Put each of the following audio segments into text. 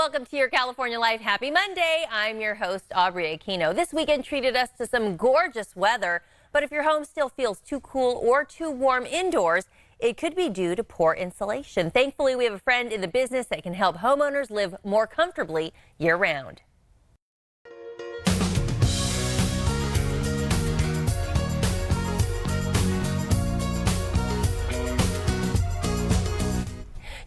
Welcome to your California Life. Happy Monday. I'm your host, Aubrey Aquino. This weekend treated us to some gorgeous weather, but if your home still feels too cool or too warm indoors, it could be due to poor insulation. Thankfully, we have a friend in the business that can help homeowners live more comfortably year-round.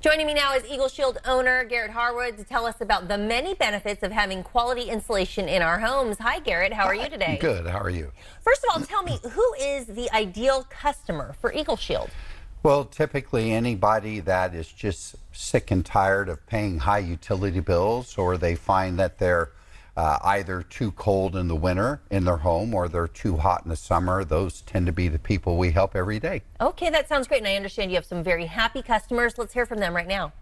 Joining me now is Eagle Shield owner Garrett Harwood to tell us about the many benefits of having quality insulation in our homes. Hi, Garrett. How are you today? Good. How are you? First of all, tell me, who is the ideal customer for Eagle Shield? Well, typically anybody that is just sick and tired of paying high utility bills, or they find that they're either too cold in the winter in their home or they're too hot in the summer. Those tend to be the people we help every day. Okay, that sounds great. And I understand you have some very happy customers. Let's hear from them right now.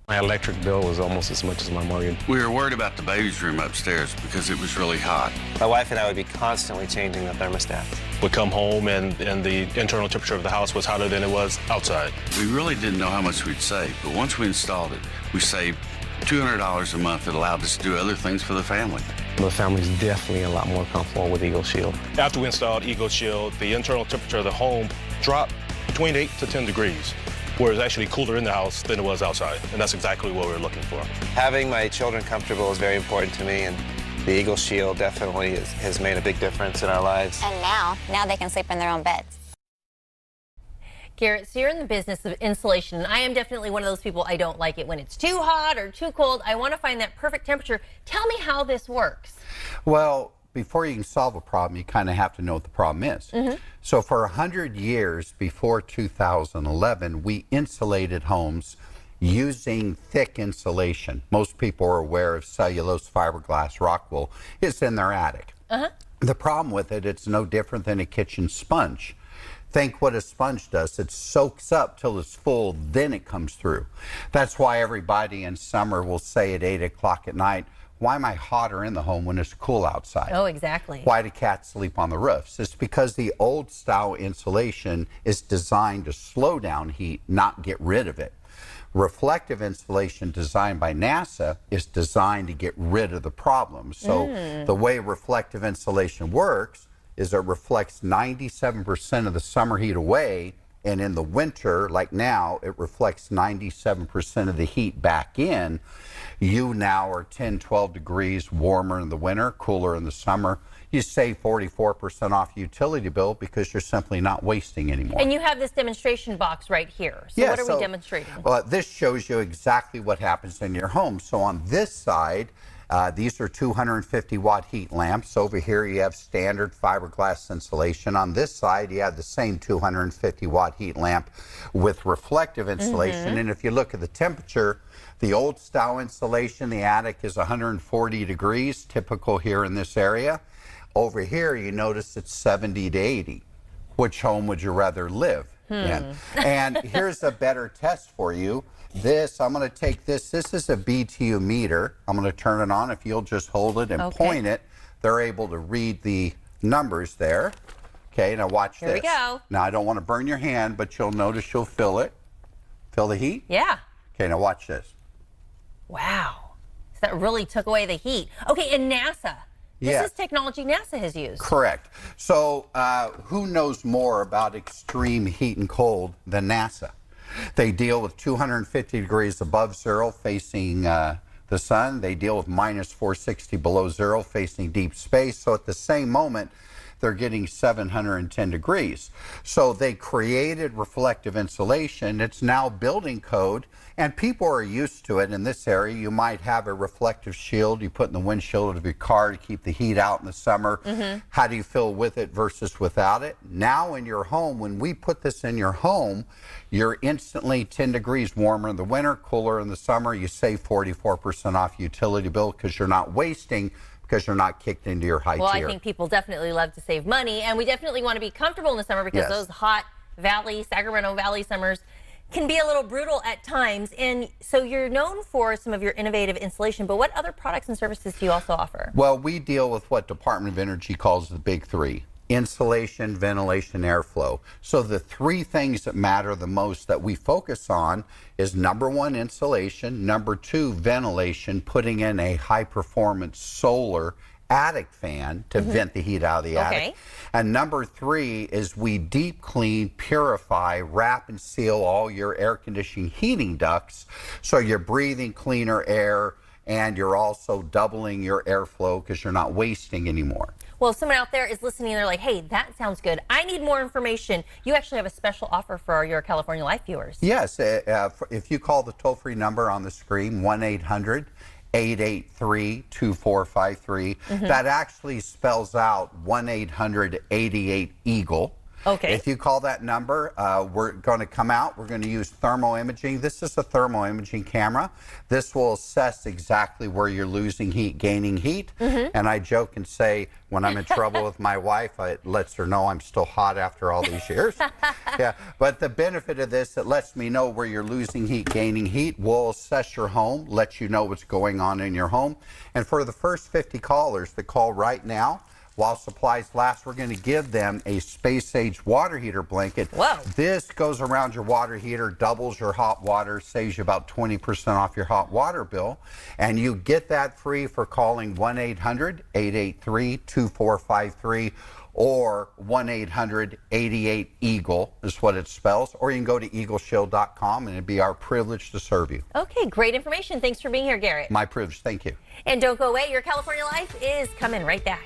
My electric bill was almost as much as my mortgage. We were worried about the baby's room upstairs because it was really hot. My wife and I would be constantly changing the thermostat. We'd come home and the internal temperature of the house was hotter than it was outside. We really didn't know how much we'd save, but once we installed it, we saved $200 a month. It allowed us to do other things for the family. The family's definitely a lot more comfortable with Eagle Shield. After we installed Eagle Shield, the internal temperature of the home dropped between 8 to 10 degrees, where it's actually cooler in the house than it was outside, and that's exactly what we were looking for. Having my children comfortable is very important to me, and the Eagle Shield definitely has made a big difference in our lives. And now they can sleep in their own beds. Garrett, so you're in the business of insulation, and I am definitely one of those people. I don't like it when it's too hot or too cold. I want to find that perfect temperature. Tell me how this works. Well, before you can solve a problem, you kind of have to know what the problem is. So for 100 years before 2011, we insulated homes using thick insulation. Most people are aware of cellulose, fiberglass, rock wool. It's in their attic. The problem with it, it's no different than a kitchen sponge. Think what a sponge does. It soaks up till it's full, then it comes through. That's why everybody in summer will say at 8 o'clock at night, why am I hotter in the home when it's cool outside? Oh, exactly. Why do cats sleep on the roofs? It's because the old style insulation is designed to slow down heat, not get rid of it. Reflective insulation designed by NASA is designed to get rid of the problem. So the way reflective insulation works is it reflects 97% of the summer heat away, and in the winter, like now, it reflects 97% of the heat back in. You now are 10, 12 degrees warmer in the winter, cooler in the summer. You save 44% off utility bill because you're simply not wasting anymore. And you have this demonstration box right here. So what are we demonstrating? Well, this shows you exactly what happens in your home. So on this side, these are 250 watt heat lamps. Over here you have standard fiberglass insulation. On this side you have the same 250 watt heat lamp with reflective insulation. And if you look at the temperature, the old style insulation, the attic is 140 degrees, typical here in this area. Over here you notice it's 70 to 80. Which home would you rather live in? And here's a better test for you. I'm going to take this. This is a BTU meter. I'm going to turn it on. If you'll just hold it and point it, they're able to read the numbers there. Okay, now watch this. Here we go. Now, I don't want to burn your hand, but you'll notice you'll feel it. Feel the heat? Yeah. Okay, now watch this. Wow. So that really took away the heat. Okay, and NASA. This is technology NASA has used. Correct. So who knows more about extreme heat and cold than NASA? They deal with 250 degrees above zero facing the sun. They deal with minus 460 below zero facing deep space. So at the same moment, they're getting 710 degrees. So they created reflective insulation. It's now building code, and people are used to it in this area. You might have a reflective shield you put in the windshield of your car to keep the heat out in the summer. How do you feel with it versus without it? Now in your home, when we put this in your home, you're instantly 10 degrees warmer in the winter, cooler in the summer. You save 44% off utility bill because you're not wasting, because you're not kicked into your high tier. Well, I think people definitely love to save money, and we definitely want to be comfortable in the summer because those hot Sacramento Valley summers can be a little brutal at times. And so you're known for some of your innovative insulation, but what other products and services do you also offer? Well, we deal with what Department of Energy calls the big three: insulation, ventilation, airflow. So the three things that matter the most that we focus on is number one, insulation, number two, ventilation, putting in a high performance solar attic fan to vent the heat out of the attic. And number three is we deep clean, purify, wrap and seal all your air conditioning heating ducts so you're breathing cleaner air and you're also doubling your airflow because you're not wasting anymore. Well, if someone out there is listening, they're like, hey, that sounds good. I need more information. You actually have a special offer for your California Life viewers. Yes, if you call the toll-free number on the screen, 1-800-883-2453, that actually spells out 1-800-88-EAGLE. Okay. If you call that number, we're going to come out. We're going to use thermal imaging. This is a thermal imaging camera. This will assess exactly where you're losing heat, gaining heat. And I joke and say, when I'm in trouble with my wife, it lets her know I'm still hot after all these years. Yeah, but the benefit of this, it lets me know where you're losing heat, gaining heat. We'll assess your home, let you know what's going on in your home. And for the first 50 callers that call right now, while supplies last, we're going to give them a space-age water heater blanket. Whoa. This goes around your water heater, doubles your hot water, saves you about 20% off your hot water bill. And you get that free for calling 1-800-883-2453 or 1-800-88-EAGLE is what it spells. Or you can go to eagleshield.com and it'd be our privilege to serve you. Okay, great information. Thanks for being here, Garrett. My privilege. Thank you. And don't go away. Your California Life is coming right back.